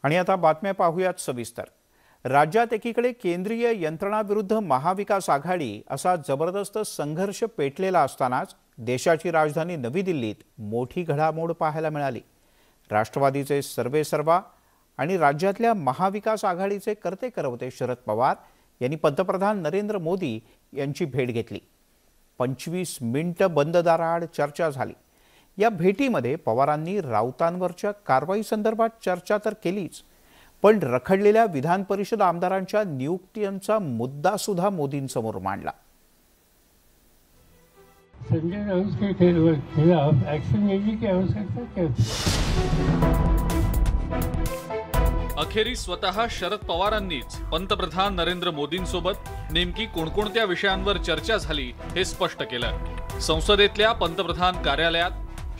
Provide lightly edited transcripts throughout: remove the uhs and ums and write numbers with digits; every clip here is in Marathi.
आणि आता बातम्या पाहूयात सविस्तर। राज्यात एकीकडे केंद्रीय यंत्रणा विरुद्ध महाविकास आघाडी असा जबरदस्त संघर्ष पेटलेला असतानाच देशाची राजधानी नवी दिल्लीत मोठी घडामोड पाहायला मिळाली। राष्ट्रवादीचे सर्वेसर्वा आणि राज्यातल्या महाविकास आघाडीचे कर्ते-करवते शरद पवार यांनी पंतप्रधान नरेंद्र मोदी यांची भेट घेतली। 25 मिनिटे बंद दाराआड चर्चा झाली। या भेटीमध्ये पवारांनी राऊतांवरच्या कारवाई संदर्भात चर्चा तर केलीच, पण रखडलेल्या विधान परिषद आमदारांच्या नियुक्त्यांचा मुद्दा सुद्धा मोदींसमोर मांडला। संजय राउत के खिलाफ एक्शन लेने की आवश्यकता क्या थी? अखेरीस स्वतः शरद पवारांनीच पंतप्रधान नरेंद्र मोदींसोबत नेमकी कोणकोणत्या विषयांवर चर्चा झाली हे स्पष्ट केलं। संसदेतल्या पंतप्रधान कार्यालयात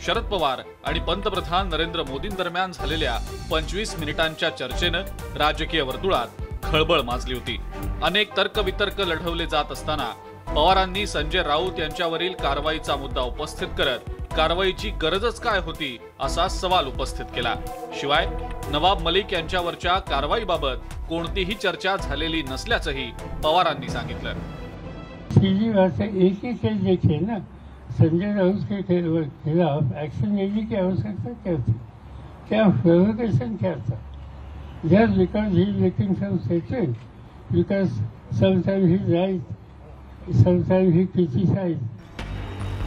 शरद पवार आणि पंतप्रधान नरेंद्र मोदींदरम्यान झालेल्या 25 मिनिटांच्या चर्चेनं राजकीय वर्तुळात खळबळ माजली होती। अनेक तर्कवितर्क लढवले जात असताना पवारांनी संजय राऊत यांच्यावरील कारवाईचा मुद्दा उपस्थित करत कारवाईची गरजच काय होती असा सवाल उपस्थित केला। शिवाय नवाब मलिक यांच्यावरच्या कारवाईबाबत कोणतीही चर्चा झालेली नसल्याचंही पवारांनी सांगितलं। सीधी बात है, एक ही केस देखिए ना, संजय राउत के खिलाफ एक्शन लेने की आवश्यकता क्या थी? क्या प्रोवोकेशन क्या था? Just because he is looking some settle, because sometime he right, sometime he criticise.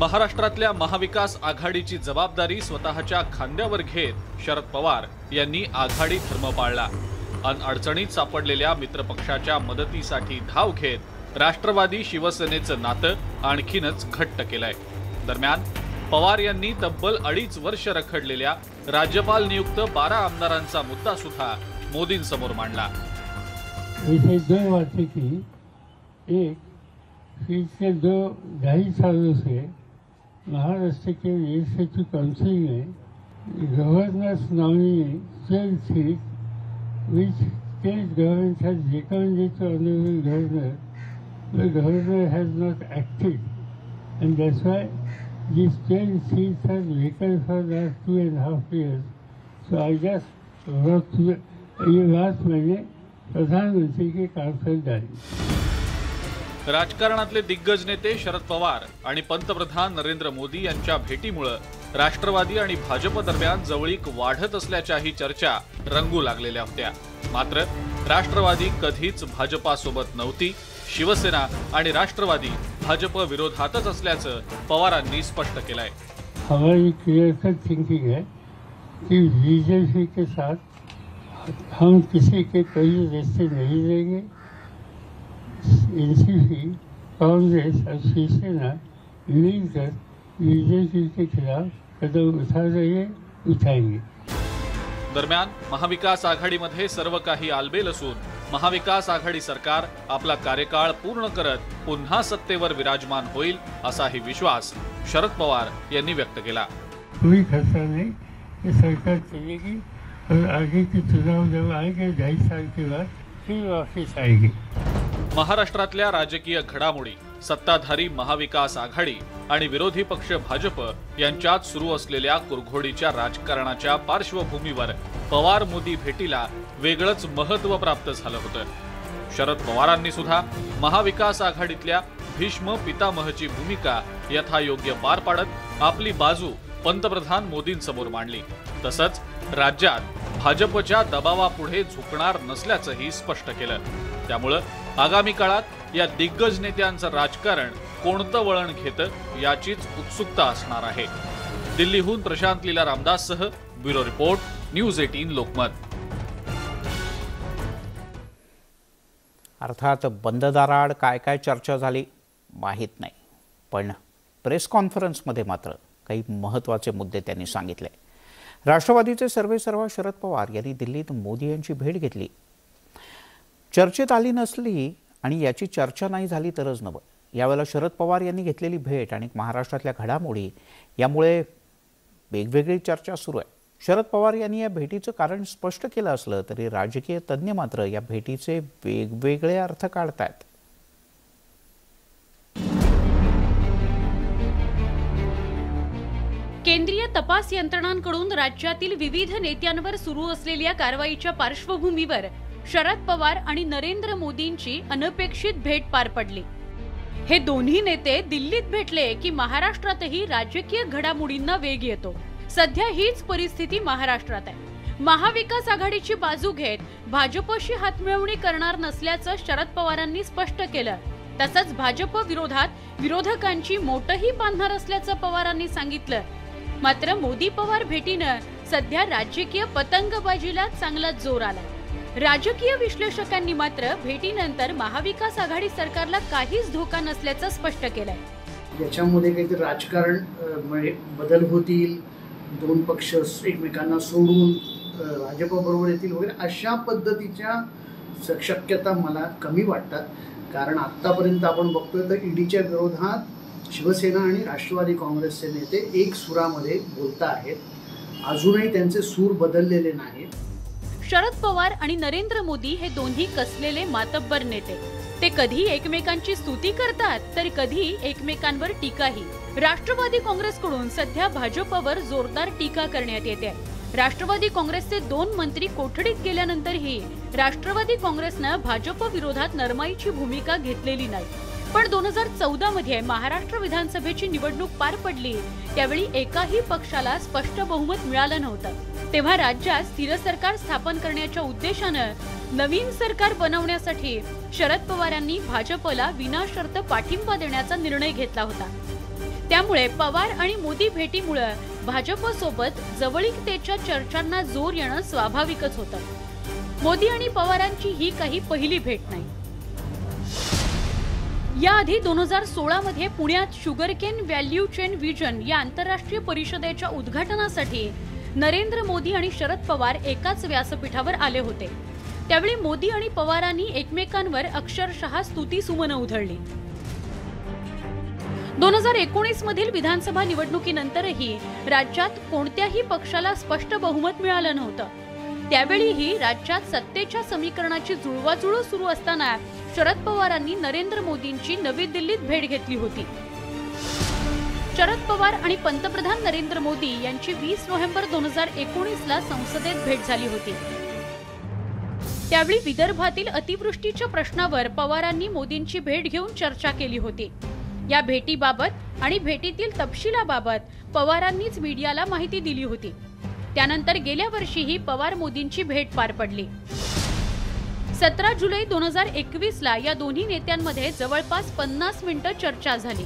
महाराष्ट्रातल्या महाविकास आघाडीची जबाबदारी स्वतःच्या खांद्यावर घेत शरद पवार यांनी आघाडी धर्म पाळला। अडचणीत सापडलेल्या मित्रपक्षाच्या मदतीसाठी धाव घेत राष्ट्रवादी शिवसेनेचं नातं आणखीनच घट्ट केलंय। दरम्यान पवार यांनी तब्बल 2.5 वर्ष रखडलेल्या राज्यपाल नियुक्त 12 आमदारांचा मुद्दा सुद्धा मोदींसमोर मांडला। इसे 2 बातें की, एक, पिछले 2-2.5 सालों से महाराष्ट्र के लेजिस्लेटिव काउंसिल में governors nominee 12 seat which state government has recommended to honorable governor, the governor has not acted, and that's why these 12 seats are vacant for the last 2.5 years. So I just wrote to ये बात मैंने प्रधानमंत्री के कान पर डाली। राजकारणातले दिग्गज नेते शरद पवार आणि पंतप्रधान नरेंद्र मोदी यांच्या भेटीमुळे राष्ट्रवादी आणि भाजप दरम्यान जवळीक वाढत असल्याच्याही चर्चा रंगू लागलेल्या होत्या। मात्र राष्ट्रवादी कधीच भाजपासोबत नव्हती। शिवसेना आणि राष्ट्रवादी भाजप विरोधातच असल्याचं पवारांनी स्पष्ट केलंय। हमारी क्लियर कट थिंकिंग है कि बीजेपी के साथ हम किसी के कोई रिश्ते नहीं लेंगे। एनसीपी, कांग्रेस और शिवसेना मिलकर बीजेपी के खिलाफ कदम उठाएंगे। दरम्यान महाविकास आघाडीमध्ये सर्व काही आलबेल असून महाविकास आघाडी सरकार आपला कार्यकाळ पूर्ण करत पुन्हा सत्तेवर विराजमान होईल असाही विश्वास शरद पवार यांनी व्यक्त केला। कोई खतरा नहीं, ये सरकार चलेगी और आगे के चुनाव जब आएंगे 2.5 साल के बाद फिर वापस आएगी। महाराष्ट्रातल्या राजकीय घडामोडी, सत्ताधारी महाविकास आघाडी आणि विरोधी पक्ष भाजप यांच्यात सुरू असलेल्या कुरघोडीच्या राजकारणाच्या पार्श्वभूमीवर पवार मोदी भेटीला वेगळंच महत्त्व प्राप्त झालं होतं। शरद पवारांनी सुद्धा महाविकास आघाडीतल्या भीष्म पितामहची भूमिका यथायोग्य पार पाडत आपली बाजू पंतप्रधान मोदींसमोर मांडली। तसंच राज्यात भाजपच्या दबावापुढे झुकणार नसल्याचंही स्पष्ट केलं। त्यामुळे आगामी काळात या दिग्गज नेत्यांचं राजकारण कोणतं वळण घेतं याचीच उत्सुकता असणार आहे। दिल्लीहून प्रशांत लीला रामदाससह ब्युरो रिपोर्ट, न्यूज 18 लोकमत। अर्थात बंद दाराआड काय काय चर्चा झाली माहीत नाही, पण प्रेस कॉन्फरन्समध्ये मात्र काही महत्त्वाचे मुद्दे त्यांनी सांगितले। राष्ट्रवादीचे सर्वेसर्वा शरद पवार यांनी दिल्लीत मोदी यांची भेट घेतली। चर्चेत आली नसली आणि याची चर्चा नाही झाली तरच नवं। यावेळेला शरद पवार यांनी घेतलेली भेट आणि महाराष्ट्रातल्या घडामोडी यामुळे वेगवेगळी चर्चा सुरू आहे। शरद पवार यांनी या भेटीचं कारण स्पष्ट केलं असलं तरी राजकीय तज्ञ मात्र या भेटीचे वेगवेगळे अर्थ काढतात। केंद्रीय तपास यंत्रणांकडून राज्यातील विविध नेत्यांवर सुरू असलेल्या कारवाईच्या पार्श्वभूमीवर शरद पवार आणि नरेंद्र मोदींची अनपेक्षित भेट पार पडली। हे दोन्ही नेते दिल्लीत भेटले की महाराष्ट्रातही राजकीय घडामोडींना वेग येतो। सध्या हीच परिस्थिती महाराष्ट्रात आहे। महाविकास आघाडीची बाजू घेत भाजपशी हातमिळवणी करणार नसल्याचं शरद पवारांनी स्पष्ट केलं। तसंच भाजप विरोधात विरोधकांची मोठही बांधणार असल्याचं पवारांनी सांगितलं। मात्र मोदी पवार भेटीनं सध्या राजकीय पतंगबाजीला चांगला जोर आला। राजकीय विश्लेषकांनी मात्र भेटीनंतर महाविकास आघाडी सरकारला काहीच धोका नसल्याचं स्पष्ट केलंय। याच्यामध्ये काहीतरी राजकारण बदल होतील, दोन पक्ष एकमेकांना सोडून भाजपबरोबर येतील वगैरे अशा पद्धतीच्या शक्यता मला कमी वाटतात। कारण आत्तापर्यंत आपण बघतोय तर ईडीच्या विरोधात शिवसेना आणि राष्ट्रवादी काँग्रेसचे नेते एक सुरामध्ये बोलता आहेत। अजूनही त्यांचे सूर बदललेले नाहीत। शरद पवार आणि नरेंद्र मोदी हे दोन्ही कसलेले मातब्बर नेते। ते कधी एकमेकांची स्तुती करतात तर कधी एकमेकांवर टीकाही। राष्ट्रवादी काँग्रेसकडून सध्या भाजपवर जोरदार टीका करण्यात येते। राष्ट्रवादी काँग्रेसचे 2 मंत्री कोठडीत गेल्यानंतरही राष्ट्रवादी काँग्रेसनं भाजप विरोधात नरमाईची भूमिका घेतलेली नाही। पण 2014 मध्ये महाराष्ट्र विधानसभेची निवडणूक पार पडली, त्यावेळी एकाही पक्षाला स्पष्ट बहुमत मिळालं नव्हतं। तेव्हा राज्यात स्थिर सरकार स्थापन करण्याच्या उद्देशानं नवीन सरकार बनवण्यासाठी शरद पवारांनी भाजपला विनाशर्त पाठिंबा देण्याचा निर्णय घेतला होता। त्यामुळे पवार आणि मोदी भेटीमुळे भाजपसोबत जवळीकतेच्या चर्चांना जोर येणं स्वाभाविकच होतं। मोदी आणि पवारांची ही काही पहिली भेट नाही। याआधी 2016 मध्ये पुण्यात शुगरकेन व्हॅल्यू चेन व्हिजन या आंतरराष्ट्रीय परिषदेच्या उद्घाटनासाठी नरेंद्र मोदी आणि शरद पवार एकाच व्यासपीठावर आले होते। त्यावेळी मोदी आणि पवारांनी एकमेकांवर अक्षरशः स्तुतीसुमनं उधळली। 2019 मधील विधानसभा निवडणुकीनंतरही राज्यात कोणत्याही पक्षाला स्पष्ट बहुमत मिळालं नव्हतं। त्यावेळीही राज्यात सत्तेच्या समीकरणाची जुळवाजुळव सुरू असताना शरद पवारांनी नरेंद्र मोदींची नवी दिल्लीत भेट घेतली होती। शरद पवार आणि पंतप्रधान नरेंद्र मोदी यांची 20 नोव्हेंबर 2019 ला संसदेत भेट झाली होती। त्यावेळी विदर्भातील अतिवृष्टीच्या प्रश्नावर पवारांनी मोदींची भेट घेऊन चर्चा केली होती। या भेटीबाबत आणि भेटीतील तपशिलाबाबत पवारांनीच मीडियाला माहिती दिली होती। त्यानंतर गेल्या वर्षीही पवार मोदींची भेट पार पडली। 17 जुलै 2021 ला या दोन्ही नेत्यांमध्ये जवळपास 50 मिनिटं चर्चा झाली।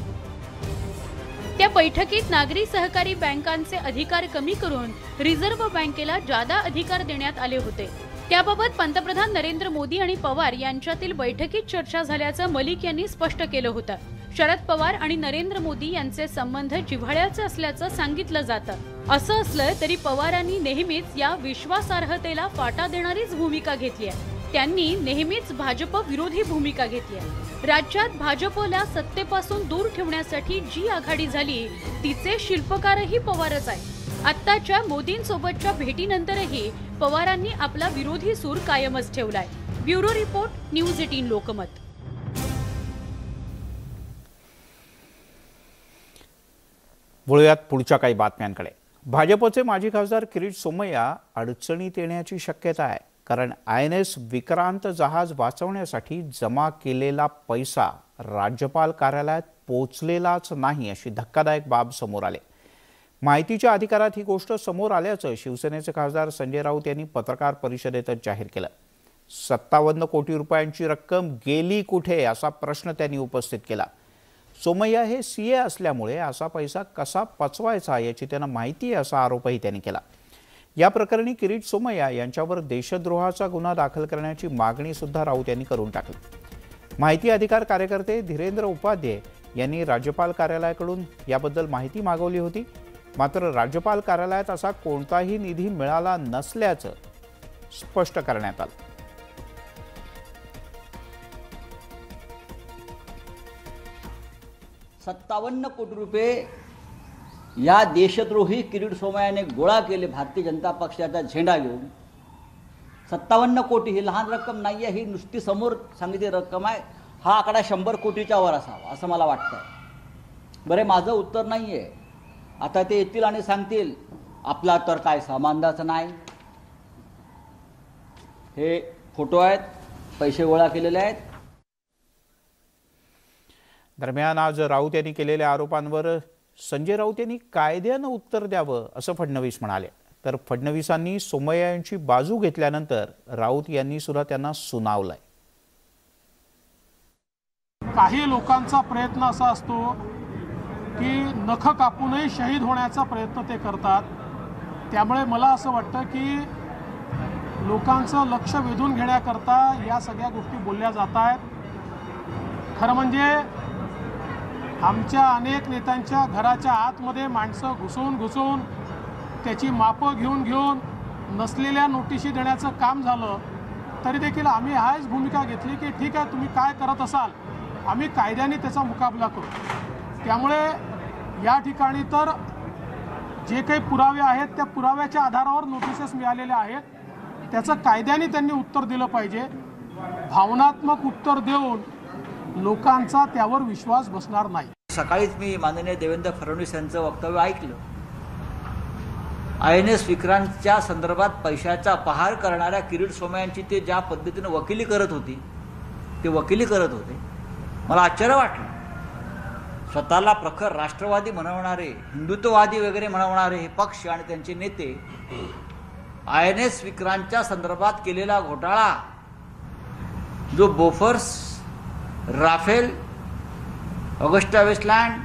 त्या बैठकीत नागरी सहकारी बँकांचे अधिकार कमी करून रिझर्व्ह बँकेला जादा अधिकार देण्यात आले होते। त्याबाबत पंतप्रधान नरेंद्र मोदी आणि पवार यांच्यातील बैठकीत चर्चा झाल्याचं मलिक यांनी स्पष्ट केलं होतं। शरद पवार आणि नरेंद्र मोदी यांचे संबंध जिव्हाळ्याचे असल्याचं सांगितलं जातं। असं असलं तरी पवारांनी नेहमीच या विश्वासार्हतेला फाटा देणारीच भूमिका घेतली आहे। त्यांनी नेहमीच भाजप विरोधी भूमिका घेतली आहे। राज्यात भाजपला सत्तेपासून दूर ठेवण्यासाठी जी आघाडी झाली तिचे शिल्पकारही पवारच आहे। आत्ताच्या मोदींसोबतच्या भेटीनंतरही पवारांनी आपला विरोधी सूर कायमच ठेवलाय। Bureau report, news 18 Lokmat. वळूयात पुढच्या काही बातम्यांकडे। भाजपचे माजी खासदार किरीट सोमय्या अडचणीत येण्याची शक्यता आहे, कारण INS विक्रांत जहाज वाचवण्यासाठी जमा केलेला पैसा राज्यपाल कार्यालयात पोहोचलेलाच नाही, अशी धक्कादायक बाब समोर आली। माहितीच्या अधिकारात ही गोष्ट समोर आल्याचं शिवसेनेचे खासदार संजय राऊत यांनी पत्रकार परिषदेतच जाहीर केलं। 57 कोटी रुपयांची रक्कम गेली कुठे, असा प्रश्न त्यांनी उपस्थित केला। सोमय्या हे CA असल्यामुळे असा पैसा कसा पचवायचा याची त्यांना माहिती आहे, असा आरोपही त्यांनी केला। या प्रकरणी किरीट सोमय्या यांच्यावर देशद्रोहाचा गुन्हा दाखल करण्याची मागणी सुद्धा राऊत यांनी करून टाकली। माहिती अधिकार कार्यकर्ते धीरेंद्र उपाध्याय यांनी राज्यपाल कार्यालयाकडून याबद्दल माहिती मागवली होती, मात्र राज्यपाल कार्यालयात असा कोणताही निधी मिळाला नसल्याचं स्पष्ट करण्यात आलं। 57 कोटी रुपये या देशद्रोही किरीट सोमय्याने गोळा केले भारतीय जनता पक्षाचा झेंडा घेऊन। 57 कोटी ही लहान रक्कम नाही आहे, ही नुसती समोर सांगितलेली रक्कम आहे। हा आकडा 100 कोटीच्या वर असावा असं मला वाटतं। बरे, माझं उत्तर नाही आहे, आता ते येतील आणि सांगतील आपला तर काय संबंधच नाही. हे फोटो आहेत, पैसे गोळा केलेले आहेत. दरम्यान आज राऊत यांनी केलेल्या आरोपांवर संजय राऊत यांनी कायद्यानं उत्तर द्यावं असं फडणवीस म्हणाले. तर फडणवीसांनी सोमय्या यांची बाजू घेतल्यानंतर राऊत यांनी सुद्धा त्यांना सुनावलंय. काही लोकांचा प्रयत्न असा असतो की नख कापूनही शहीद होण्याचा प्रयत्न ते करतात. त्यामुळे मला असं वाटतं की लोकांचं लक्ष वेधून घेण्याकरता या सगळ्या गोष्टी बोलल्या जात आहेत. खरं म्हणजे आमच्या अनेक नेत्यांच्या घराच्या आतमध्ये माणसं घुसून त्याची मापं घेऊन नसलेल्या नोटिशी देण्याचं काम झालं तरी देखील आम्ही हाच भूमिका घेतली की ठीक आहे, तुम्ही काय करत असाल आम्ही कायद्याने त्याचा मुकाबला करू. त्यामुळे या ठिकाणी तर जे काही पुरावे आहेत त्या पुराव्याच्या आधारावर नोटिसेस मिळालेल्या आहेत, त्याचं कायद्याने त्यांनी उत्तर दिलं पाहिजे. भावनात्मक उत्तर देऊन लोकांचा त्यावर विश्वास बसणार नाही. सकाळीच मी माननीय देवेंद्र फडणवीस यांचं वक्तव्य ऐकलं. INS विक्रांतच्या संदर्भात पैशाचा अपहार करणाऱ्या किरीट सोमय्यांची ते ज्या पद्धतीने वकिली करत होते मला आश्चर्य वाटलं. स्वतःला प्रखर राष्ट्रवादी म्हणवणारे, हिंदुत्ववादी वगैरे म्हणवणारे हे पक्ष आणि त्यांचे नेते INS विक्रांतच्या संदर्भात केलेला घोटाळा, जो बोफर्स, राफेल, ऑगस्टा वेस्टलँड,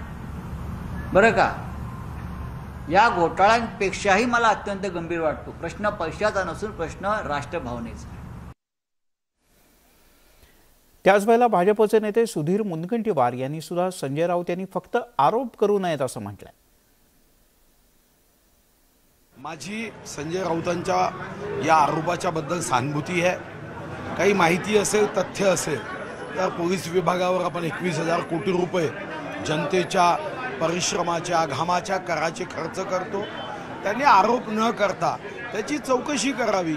बरं का, या घोटाळ्यांपेक्षाही मला अत्यंत गंभीर वाटतो. प्रश्न पैशाचा नसून प्रश्न राष्ट्रभावनेचा. त्याच वेळेला भाजपचे नेते सुधीर मुनगंटीवार यांनी सुद्धा संजय राऊत यांनी फक्त आरोप करू नयेत असं म्हटलंय. माझी संजय राऊतांच्या या आरोपाच्या बद्दल सहानुभूती आहे. काही माहिती असेल, तथ्य असेल तर पोलीस विभागावर आपण 21,000 कोटी रुपये जनतेच्या परिश्रमाच्या, घामाच्या, कराचे खर्च करतो. त्यांनी आरोप न करता त्याची चौकशी करावी.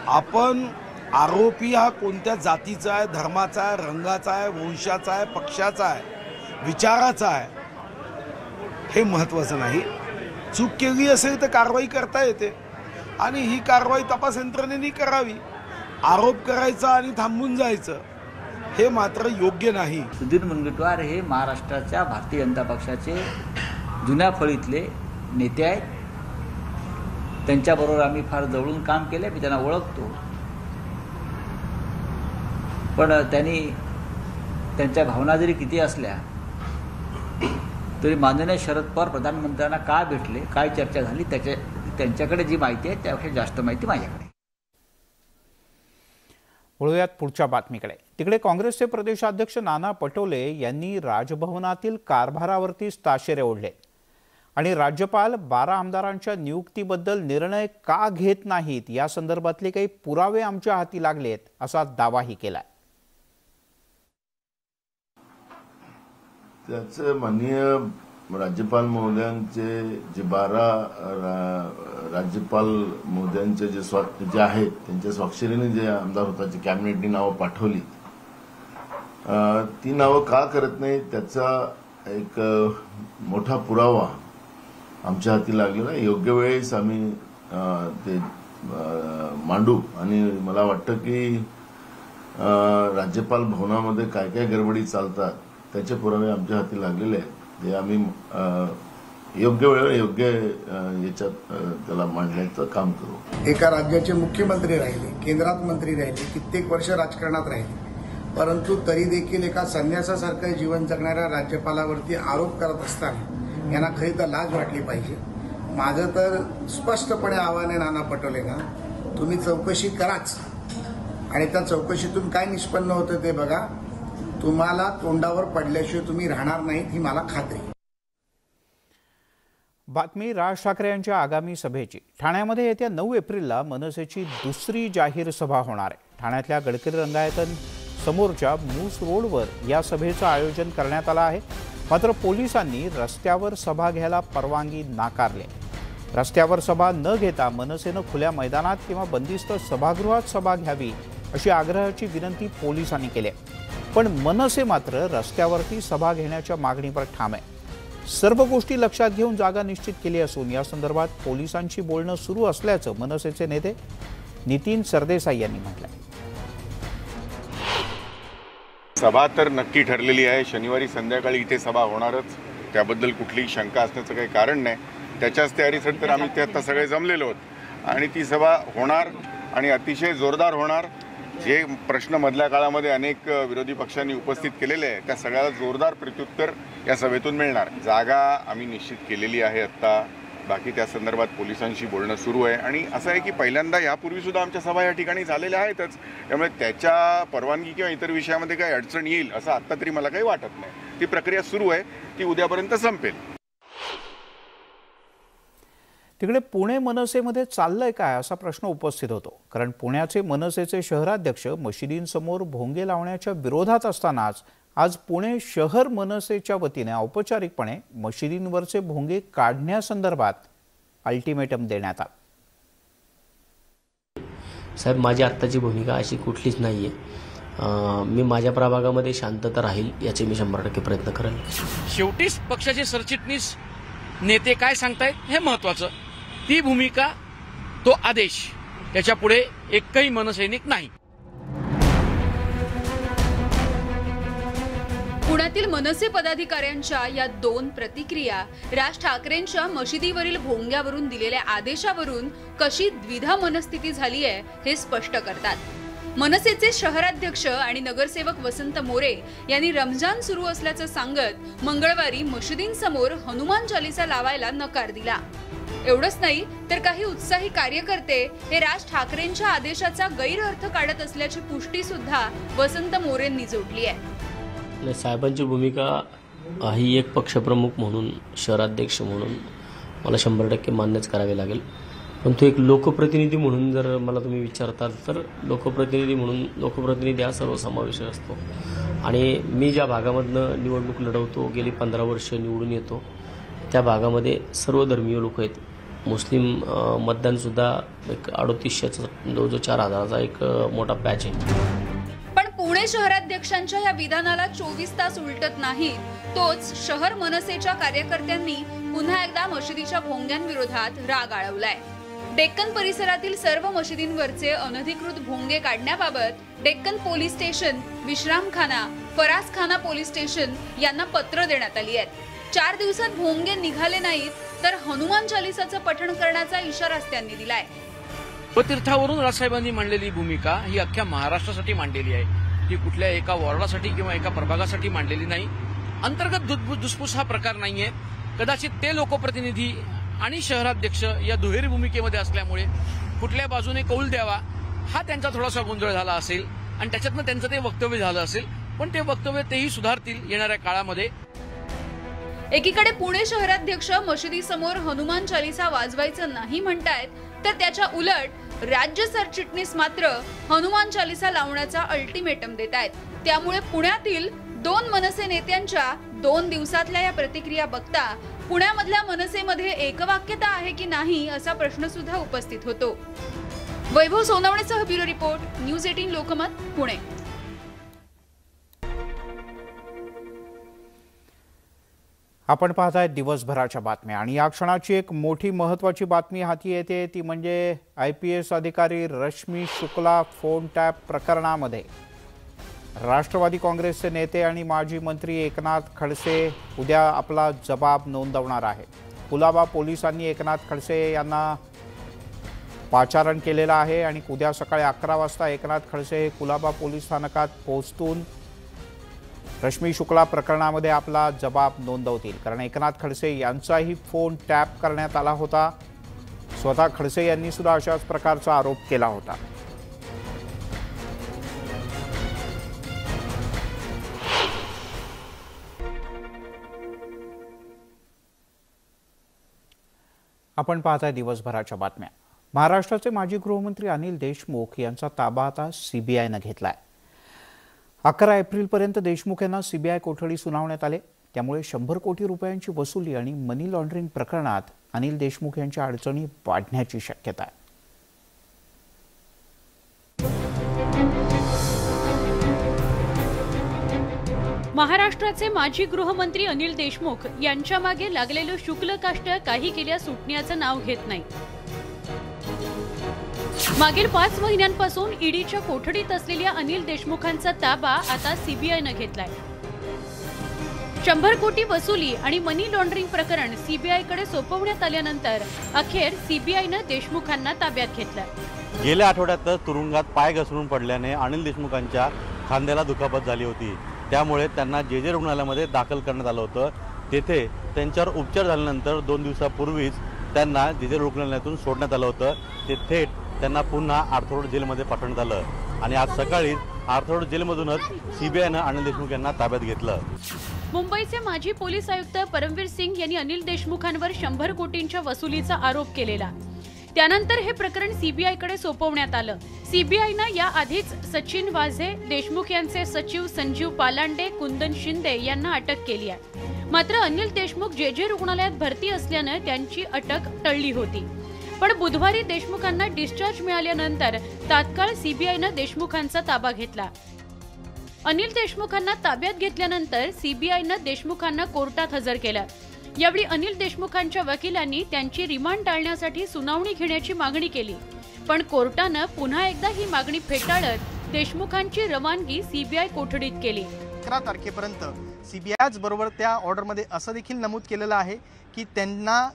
आपण आरोपी हा कोणत्या जातीचा आहे, धर्माचा आहे, रंगाचा आहे, वंशाचा आहे, पक्षाचा आहे, विचाराचा आहे, हे महत्त्वाचं नाही. चूक केली असेल तर कारवाई करता येते आणि ही कारवाई तपास यंत्रणेने करावी. आरोप करायचा आणि थांबून जायचं हे मात्र योग्य नाही. सुधीर मुनगंटीवार हे महाराष्ट्राच्या भारतीय जनता पक्षाचे जुन्या फळीतले नेते आहेत. त्यांच्याबरोबर आम्ही फार जवळून काम केले, मी त्यांना ओळखतो. पण त्यांनी त्यांच्या भावना जरी किती असल्या तरी माननीय शरद पवार प्रधानमंत्र्यांना का भेटले, काय चर्चा झाली, त्यांच्याकडे जी माहिती आहे त्यापेक्षा जास्त माहिती माझ्याकडे. वळूयात पुढच्या बातमीकडे. तिकडे काँग्रेसचे प्रदेशाध्यक्ष नाना पटोले यांनी राजभवनातील कारभारावरती ताशेरे ओढले आणि राज्यपाल 12 आमदारांच्या नियुक्तीबद्दल निर्णय का घेत नाहीत या संदर्भातले काही पुरावे आमच्या हाती लागलेत असा दावाही केलाय. त्याचे माननीय राज्यपाल महोदयांचे जे 12 राज्यपाल महोदयांचे जे आहेत त्यांच्या स्वाक्षरीने जे आमदार होतात, जे कॅबिनेटनी नावं पाठवली, ती नावं का करत नाही त्याचा एक मोठा पुरावा आमच्या हाती लागलेला आहे. योग्य वेळेस आम्ही ते मांडू आणि मला वाटतं की राज्यपाल भवनामध्ये काय काय गडबडी चालतात त्याचे पुरावे आमच्या हाती लागलेले आहेत. जे आम्ही योग्य वेळेवर योग्य याच्यात त्याला मांडण्याचं काम करू. एका राज्याचे मुख्यमंत्री राहिले, केंद्रात मंत्री राहिले, कित्येक वर्ष राजकारणात राहिले, परंतु तरी देखील एका संन्यासासारखं जीवन जगणाऱ्या राज्यपालावरती आरोप करत असताना यांना खरी तर लाज वाटली पाहिजे. माझं तर स्पष्टपणे आव्हान आहे नाना पटोलेंना, तुम्ही चौकशी कराच आणि त्या चौकशीतून काय निष्पन्न होतं ते बघा. तुम्हाला तोंडावर पडल्याशिवाय तुम्ही राहणार नाहीत ही मला खात्री. बातमी राज ठाकरे यांच्या आगामी सभेची. ठाण्यामध्ये येत्या 9 एप्रिलला मनसेची दुसरी जाहीर सभा होणार आहे. ठाण्यातल्या गडकरी रंगायतन समोरच्या मूस रोडवर या सभेचं आयोजन करण्यात आलं आहे. मात्र पोलिसांनी रस्त्यावर सभा घ्यायला परवानगी नाकारली. रस्त्यावर सभा न घेता मनसेनं खुल्या मैदानात किंवा बंदिस्त सभागृहात सभा घ्यावी अशी आग्रहाची विनंती पोलिसांनी केली आहे. पण मनसे मात्र रस्त्यावरती सभा घेण्याच्या मागणीवर ठाम आहे. सर्व गोष्टी लक्षात घेऊन जागा निश्चित केली असून या संदर्भात पोलिसांशी बोलणं सुरू असल्याचं मनसेचे नेते नितीन सरदेसाई यांनी म्हटलंय. सभा तर नक्की ठरलेली आहे. शनिवारी संध्याकाळी इथे सभा होणारच, त्याबद्दल कुठलीही शंका असण्याचं काही कारण नाही. त्याच्याच तयारीसाठी तर आम्ही आता सगळे जमलेलो आहोत आणि ती सभा होणार आणि अतिशय जोरदार होणार. जे प्रश्न मधल्या काळामध्ये अनेक विरोधी पक्षांनी उपस्थित केलेले आहे त्या सगळ्याला जोरदार प्रत्युत्तर या सभेतून मिळणार. जागा आम्ही निश्चित केलेली आहे आत्ता. बाकी त्या संदर्भात पोलिसांशी बोलणं सुरू आहे आणि असं आहे की पहिल्यांदा यापूर्वी सुद्धा आमच्या सभा या ठिकाणी झालेल्या आहेतच. त्यामुळे त्याच्या परवानगी किंवा इतर विषयामध्ये काही अडचण येईल असं आत्ता तरी मला काही वाटत नाही. ती प्रक्रिया सुरू आहे, ती उद्यापर्यंत संपेल. तिकडे पुणे मनसेमध्ये चाललंय काय असा प्रश्न उपस्थित होतो. कारण पुण्याचे मनसेचे शहराध्यक्ष मशिदींसमोर भोंगे लावण्याच्या विरोधात असतानाच आज पुणे शहर मनसेच्या वतीने औपचारिकपणे मशिदींवरचे भोंगे काढण्यासंदर्भात अल्टिमेटम देण्यात आलं. साहेब, माझी आत्ताची भूमिका अशी कुठलीच नाही आहे. मी माझ्या प्रभागामध्ये शांतता राहील याचे मी 100% प्रयत्न करेन. शेवटी पक्षाचे सरचिटणीस नेते काय सांगतायत हे महत्वाचं. ती भूमिका, तो आदेश, त्याच्या पुढे एकही मनसैनिक नाही. पुण्यातील मनसे पदाधिकाऱ्यांच्या या 2 प्रतिक्रिया राज ठाकरेंच्या मशिदीवरील भोंग्यावरून दिलेल्या आदेशावरून कशी द्विधा मनस्थिती झाली आहे हे स्पष्ट करतात. मनसेचे शहराध्यक्ष आणि नगरसेवक वसंत मोरे यांनी रमजान सुरू असल्याचं सांगत मंगळवारी मशिदींसमोर हनुमान चालीसा लावायला नकार दिला. एवढंच नाही तर काही उत्साही कार्यकर्ते हे राज ठाकरेंच्या आदेशाचा गैरअर्थ काढत असल्याची पुष्टी सुद्धा वसंत मोरेंनी जोडली आहे. साहेबांची भूमिका ही एक पक्षप्रमुख म्हणून, शहराध्यक्ष म्हणून मला 100% मान्यच करावी लागेल. पण तो एक लोकप्रतिनिधी म्हणून जर मला तुम्ही विचारताल तर लोकप्रतिनिधी हा सर्वसमावेश असतो. आणि मी ज्या भागामधनं निवडणूक लढवतो, गेली 15 वर्ष निवडून येतो, त्या भागामध्ये सर्व धर्मीय लोक आहेत. मुस्लिम मतदानसुद्धा एक 3800चा जवळजवळ 4000चा एक मोठा पॅच आहे. पुणे शहराध्यक्षांच्या या विधानाला 24 तास उलटत नाही. तोच शहर मनसेच्या कार्यकर्त्यांनी पुन्हा एकदा मशिदीच्या भोंग्यांविरोधात राग आळवलाय. डेक्कन परिसरातील सर्व मशिदींवरचे अनधिकृत भोंगे काढण्याबाबत डेक्कन पोलीस स्टेशन, विश्रामखाना, फरासखाना पोलीस स्टेशन यांना पत्र देण्यात आली आहेत. 4 दिवसात भोंगे निघाले नाहीत तर हनुमान चालीसाचं पठण करण्याचा इशाराच त्यांनी दिलाय. उपतीर्थावरून राजसाहेबांनी मांडलेली भूमिका ही अख्ख्या महाराष्ट्रासाठी मांडलेली आहे. ती कुठल्या एका वॉर्डासाठी किंवा एका प्रभागासाठी मांडलेली नाही. अंतर्गत धुसफूस हा प्रकार नाहीये. कदाचित ते लोकप्रतिनिधी आणि शहराध्यक्ष या दुहेरी भूमिकेमध्ये असल्यामुळे कुठल्या बाजूने कौल द्यावा हा त्यांचा थोडासा गोंधळ झाला असेल आणि त्याच्यातनं त्यांचं ते वक्तव्य झालं असेल. पण ते वक्तव्य तेही सुधारतील येणाऱ्या काळामध्ये. एकीकडे पुणे शहराध्यक्ष मशिदीसमोर हनुमान चालीसा वाजवायचं नाही म्हणतायत तर त्याच्या उलट राज्य सरचिटणीस मात्र हनुमान चालीसा लावण्याचा अल्टिमेटम देत आहेत. त्यामुळे पुण्यातील 2 मनसे नेत्यांच्या 2 दिवसातल्या या प्रतिक्रिया बघता पुण्यामधल्या मनसेमध्ये एकवाक्यता आहे की नाही असा प्रश्न सुद्धा उपस्थित होतो. वैभव सोनवणेसह bureau report, news 18 Lokmat, Pune. आपण पाहताय दिवसभराच्या बातम्या आणि या क्षणाची एक मोठी महत्त्वाची बातमी हाती येते. ती म्हणजे IPS अधिकारी रश्मी शुक्ला फोन टॅप प्रकरणामध्ये राष्ट्रवादी काँग्रेसचे नेते आणि माजी मंत्री एकनाथ खडसे उद्या आपला जबाब नोंदवणार आहेत. कुलाबा पोलिसांनी एकनाथ खडसे यांना पाचारण केलेलं आहे आणि उद्या सकाळी 11 वाजता एकनाथ खडसे हे कुलाबा पोलीस स्थानकात पोहोचून रश्मी शुक्ला प्रकरणामध्ये आपला जबाब नोंदवतील. कारण एकनाथ खडसे यांचाही फोन टॅप करण्यात आला होता. स्वतः खडसे यांनी सुद्धा अशाच प्रकारचा आरोप केला होता. आपण पाहताय दिवसभराच्या बातम्या. महाराष्ट्राचे माजी गृहमंत्री अनिल देशमुख यांचा ताबा आता CBIनं घेतलाय. 11 एप्रिलपर्यंत देशमुख यांना CBI कोठडी सुनावण्यात आले. त्यामुळे 100 कोटी रुपयांची वसुली आणि मनी लॉन्ड्रिंग प्रकरणात अनिल देशमुख यांच्या अडचणी वाढण्याची शक्यता आहे. महाराष्ट्राचे माजी गृहमंत्री अनिल देशमुख यांच्या मागे लागलेलं शुक्ल काष्ट काही केल्या सुटण्याचं नाव घेत नाही। मागील 5 महिन्यांपासून ईडीच्या कोठडीत असलेल्या अनिल देशमुखांचा ताबा आता सीबीआयने घेतलाय। 100 कोटी वसुली आणि मनी लॉन्ड्रिंग प्रकरण सीबीआयकडे सोपवण्यात आल्यानंतर अखेर सीबीआयने देशमुखांना ताब्यात घेतलं। गेल्या आठवड्यात तुरुंगात पाय घसरून पडल्याने अनिल देशमुखांच्या खांद्याला दुखापत झाली होती। त्यामुळे त्यांना जे रुग्णालयामध्ये दाखल करण्यात आलं होतं। तेथे त्यांच्यावर उपचार झाल्यानंतर 2 दिवसापूर्वीच त्यांना जे रुग्णालयातून सोडण्यात आलं होतं। ते थेट त्यांना पुन्हा आर्थरोड जेलमध्ये पाठवण्यात आलं आणि आज सकाळी आर्थरोड जेलमधूनच सीबीआयने अनिल देशमुख यांना ताब्यात घेतलं। मुंबईचे माजी पोलीस आयुक्त परमवीर सिंग यांनी अनिल देशमुखांवर 100 कोटींच्या वसुलीचा आरोप केलेला। त्यानंतर हे प्रकरण सीबीआयकडे सोपवण्यात आलं। सीबीआयने या आधीच सचिन वाझे, देशमुख यांचे सचिव संजीव पालांडे, कुंदन शिंदे यांना अटक केली आहे। मात्र अनिल देशमुख जे रुग्णालयात भरती असल्याने त्यांची अटक टळली होती। पण बुधवारी देशमुखांना डिस्चार्ज मिळाल्यानंतर तात्काळ सीबीआयने देशमुखांचा ताबा घेतला। अनिल देशमुखांना ताब्यात घेतल्यानंतर सीबीआयने देशमुखांना कोर्टात हजर केलं। यावेळी अनिल देशमुखांच्या वकिलांनी त्यांची रिमांड टाळण्यासाठी सुनावणी घेण्याची मागणी केली, पण कोर्टाने पुन्हा एकदा ही मागणी फेटाळत देशमुखांची रवानगी सीबीआय कोठडीत केली। 11 तारखेपर्यंत सीबीआयच बरोबर त्या ऑर्डरमध्ये असं देखील नमूद केलेलं आहे की त्यांना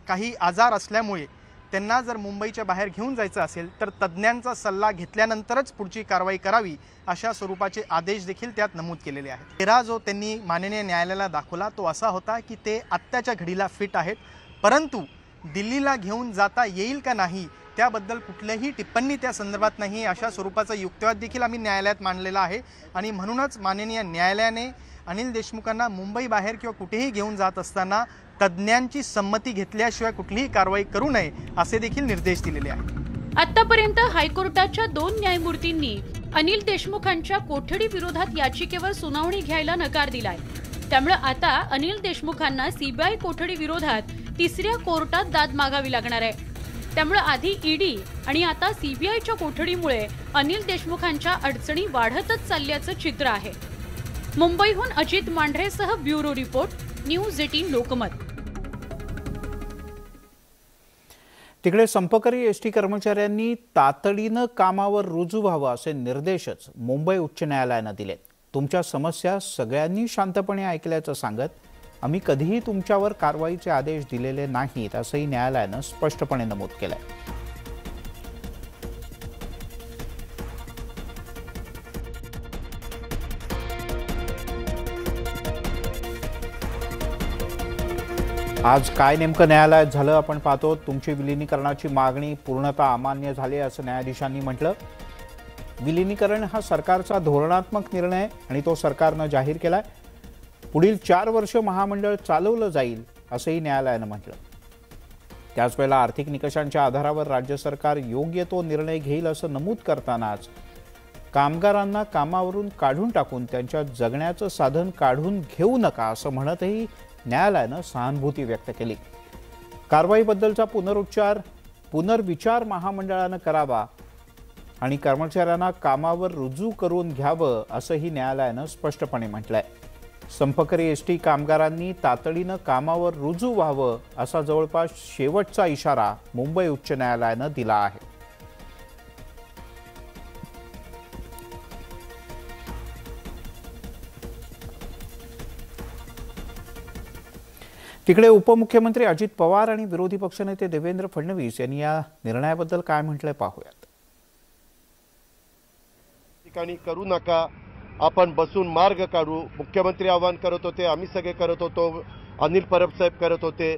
काही आजार असल्यामुळे त्यांना जर मुंबईच्या बाहेर घेऊन जायचं असेल तर तज्ज्ञांचा सल्ला घेतल्यानंतरच पुढची कारवाई करावी, अशा स्वरूपाचे आदेश देखील त्यात नमूद केलेले आहेत। चेहरा जो त्यांनी माननीय न्यायालयाला दाखवला तो असा होता की ते आत्ताच्या घडीला फिट आहेत, परंतु दिल्लीला घेऊन जाता येईल का नाही त्याबद्दल कुठलीही टिप्पणी त्या संदर्भात नाही, अशा स्वरूपाचा युक्तिवाद देखील आम्ही न्यायालयात मांडलेला आहे। आणि म्हणूनच माननीय न्यायालयाने अनिल देशमुखांना मुंबई बाहेर किंवा कुठेही घेऊन जात असताना तज्ज्ञांची संमती घेतल्याशिवाय कुठलीही कारवाई करू नये असे देखील निर्देश दिलेले आहेत। आतापर्यंत हायकोर्टाच्या 2 न्यायमूर्तींनी अनिल देशमुखांच्या कोठडी विरोधात याचिकेवर सुनावणी घ्यायला नकार दिलाय। त्यामुळे आता अनिल देशमुखांना सीबीआय कोठडी विरोधात 3ऱ्या कोर्टात दाद मागावी लागणार आहे। त्यामुळे आधी ईडी आणि आता सीबीआयच्या कोठडीमुळे अनिल देशमुखांच्या अडचणी वाढतच चालल्याचं चित्र आहे। मुंबईहून अजित मांढरेसह ब्युरो रिपोर्ट, न्यूज 18 लोकमत। तिकडे संपकरी एसटी कर्मचाऱ्यांनी तातडीनं कामावर रुजू व्हावं असे निर्देशच मुंबई उच्च न्यायालयाने दिलेत। तुमच्या समस्या सगळ्यांनी शांतपणे ऐकल्याचं सांगत आम्ही कधीही तुमच्यावर कारवाईचे आदेश दिलेले नाहीत असंही न्यायालयानं स्पष्टपणे नमूद केलंय। आज काय नेमकं न्यायालयात झालं आपण पाहतो। तुमची विलीनीकरणाची मागणी पूर्णतः अमान्य झाली असं न्यायाधीशांनी म्हटलं। विलीनीकरण हा सरकारचा धोरणात्मक निर्णय आणि तो सरकारनं जाहीर केलाय। पुढील 4 वर्ष महामंडळ चालवलं जाईल असंही न्यायालयानं म्हटलं। त्याच वेळेला आर्थिक निकषांच्या आधारावर राज्य सरकार योग्य तो निर्णय घेईल असं नमूद करतानाच कामगारांना कामावरून काढून टाकून त्यांच्या जगण्याचं साधन काढून घेऊ नका असं म्हणतही न्यायालयानं सहानुभूती व्यक्त केली। कारवाईबद्दलचा पुनर्विचार महामंडळानं करावा आणि कर्मचाऱ्यांना कामावर रुजू करून घ्यावं असंही न्यायालयानं स्पष्टपणे म्हटलंय। संपकरी एसटी कामगारांनी तातडीनं कामावर रुजू व्हावं असा जवळपास शेवटचा इशारा मुंबई उच्च न्यायालयानं दिला आहे। तिकडे उपमुख्यमंत्री अजित पवार आणि विरोधी पक्षनेते देवेंद्र फडणवीस यांनी या निर्णयाबद्दल काय म्हटलंय पाहूयात। ठिकाणी करू नका, आपण बसून मार्ग काढू। मुख्यमंत्री आवाहन करत होते, आम्ही सगळे करत होतो, अनिल परब साहेब करत होते,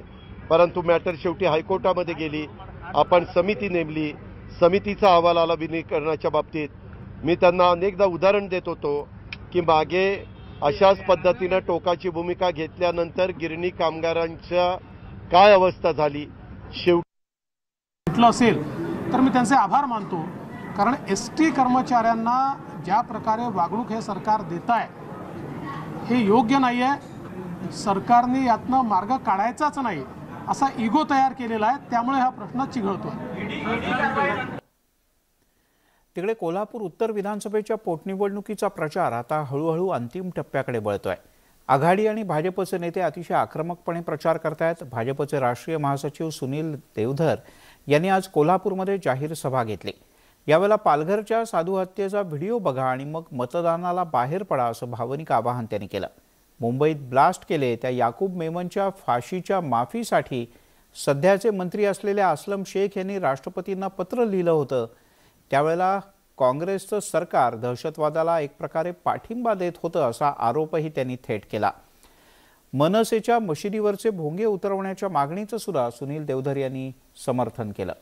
परंतु मॅटर शेवटी हायकोर्टामध्ये गेली। आपण समिती नेमली, समितीचा अहवाल आला विलीनीकरणाच्या बाबतीत। मी त्यांना अनेकदा उदाहरण देत होतो की मागे अशाच पद्धतीने टोकाची भूमिका घेतल्यानंतर गिरणी कामगारांच्या काय अवस्था झाली। शेवटी असेल तर मी त्यांचे आभार मानतो, कारण एसटी कर्मचाऱ्यांना ज्या प्रकारे वागणूक हे सरकार देत आहे हे योग्य नाही आहे। सरकारने यातनं मार्ग काढायचाच नाही असा इगो तयार केलेला आहे, त्यामुळे हा प्रश्न चिघळतो। तिकडे कोल्हापूर उत्तर विधानसभेच्या पोटनिवडणुकीचा प्रचार आता हळूहळू अंतिम टप्प्याकडे वळतोय। आघाडी आणि भाजपचे नेते अतिशय आक्रमकपणे प्रचार करतायत। भाजपचे राष्ट्रीय महासचिव सुनील देवधर यांनी आज कोल्हापूरमध्ये जाहीर सभा घेतली। यावेळेला पालघरच्या साधू हत्येचा व्हिडिओ बघा आणि मग मतदानाला बाहेर पडा असं भावनिक आवाहन त्यांनी केलं। मुंबईत ब्लास्ट केले त्या याकूब मेमनच्या फाशीच्या माफीसाठी सध्याचे मंत्री असलेल्या असलम शेख यांनी राष्ट्रपतींना पत्र लिहिलं होतं। त्यावेळेला काँग्रेसचं सरकार दहशतवादाला एक प्रकारे पाठिंबा देत होतं असा आरोपही त्यांनी थेट केला। मनसेच्या मशिदीवरचे भोंगे उतरवण्याच्या मागणीचं सुद्धा सुनील देवधर यांनी समर्थन केलं।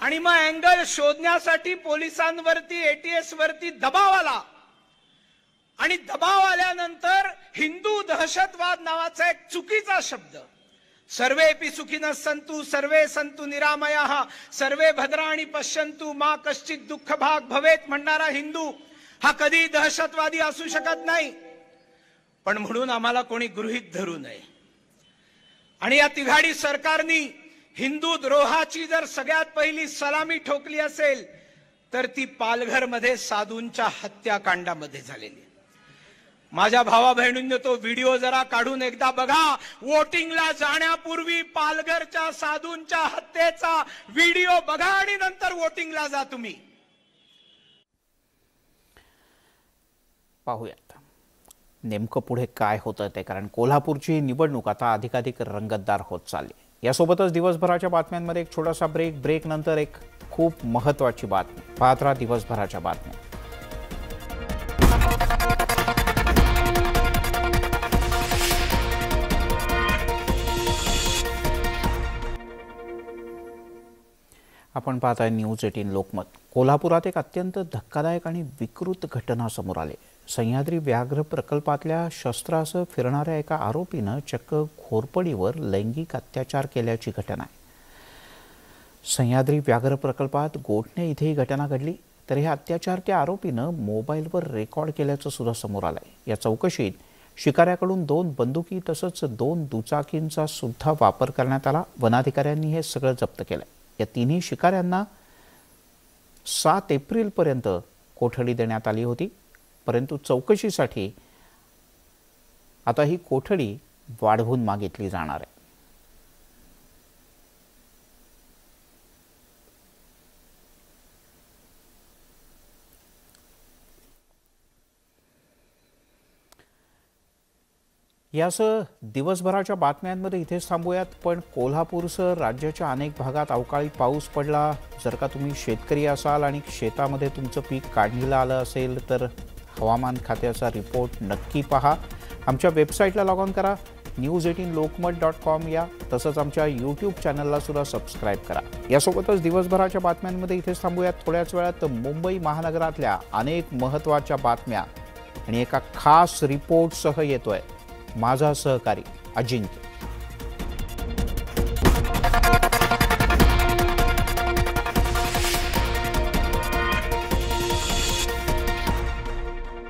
आणि मग अँगल शोधण्यासाठी पोलिसांवरती एटीएस वरती दबाव आला आणि दबाव आल्यानंतर हिंदू दहशतवाद नावाचा एक चुकीचा शब्द, सर्वेपि सुखिनः सन्तु सर्वे सन्तु निरामयाः सर्वे भद्राणि पश्यन्तु मा कश्चित् दुःख भाग भवेत म्हणणारा हिंदू हा कधी दहशतवादी असू शकत नाही। पण म्हणून आम्हाला कोणी गृहीत धरू नये। आणि या तिघाडी सरकारनी हिंदू द्रोहाची जर सगळ्यात पहिली सलामी ठोकली असेल तर ती पालघरमध्ये साधूंच्या हत्याकांडामध्ये झालेली। माझ्या भावा बहिणींनी तो व्हिडिओ जरा काढून एकदा बघा। वोटिंगला जाण्यापूर्वी पालघरच्या साधूंच्या हत्येचा व्हिडिओ बघा आणि नंतर वोटिंगला जा तुम्ही। पाहूयात नेमकं पुढे काय होतं ते, कारण कोल्हापूरची निवडणूक आता अधिकाधिक रंगतदार होत चालली। यासोबतच दिवसभराच्या बातम्यांमध्ये एक छोटासा ब्रेक नंतर एक खूप महत्त्वाची बातमी। पाहत राहा दिवसभराच्या बातम्या। आपण पाहताय न्यूज 18 लोकमत। कोल्हापुरात एक अत्यंत धक्कादायक आणि विकृत घटना समोर आली। सह्याद्री व्याघ्र प्रकल्पातल्या शस्त्रासह फिरणाऱ्या एका आरोपीनं चक्क घोरपडीवर लैंगिक अत्याचार केल्याची घटना आहे। सह्याद्री व्याघ्र प्रकल्पात गोठणे इथे ही घटना घडली। तर हे अत्याचार त्या आरोपीनं मोबाईलवर रेकॉर्ड केल्याचं सुद्धा समोर आलंय। या चौकशीत शिकाऱ्याकडून 2 बंदुकी तसंच 2 दुचाकींचा सुद्धा वापर करण्यात आला। वनाधिकाऱ्यांनी हे सगळं जप्त केलंय। या तिन्ही शिकाऱ्यांना 7 एप्रिलपर्यंत कोठडी देण्यात आली होती, परंतु चौकशीसाठी आता ही कोठडी वाढवून मागितली जाणार आहे। यासह दिवसभराच्या बातम्यांमध्ये इथेच थांबूयात। पण कोल्हापूरसह राज्याच्या अनेक भागात अवकाळी पाऊस पडला। जर का तुम्ही शेतकरी असाल आणि शेतामध्ये तुमचं पीक काढणीला आलं असेल तर हवामान खात्याचा रिपोर्ट नक्की पहा। आमच्या वेबसाईटला लॉग ऑन करा, news18lokmat.com या, तसंच आमच्या यूट्यूब चॅनलला सुद्धा सबस्क्राईब करा। यासोबतच दिवसभराच्या बातम्यांमध्ये इथेच थांबूयात। थोड्याच वेळात मुंबई महानगरातल्या अनेक महत्त्वाच्या बातम्या आणि एका खास रिपोर्टसह येतोय माझा सहकारी अजिंक्य।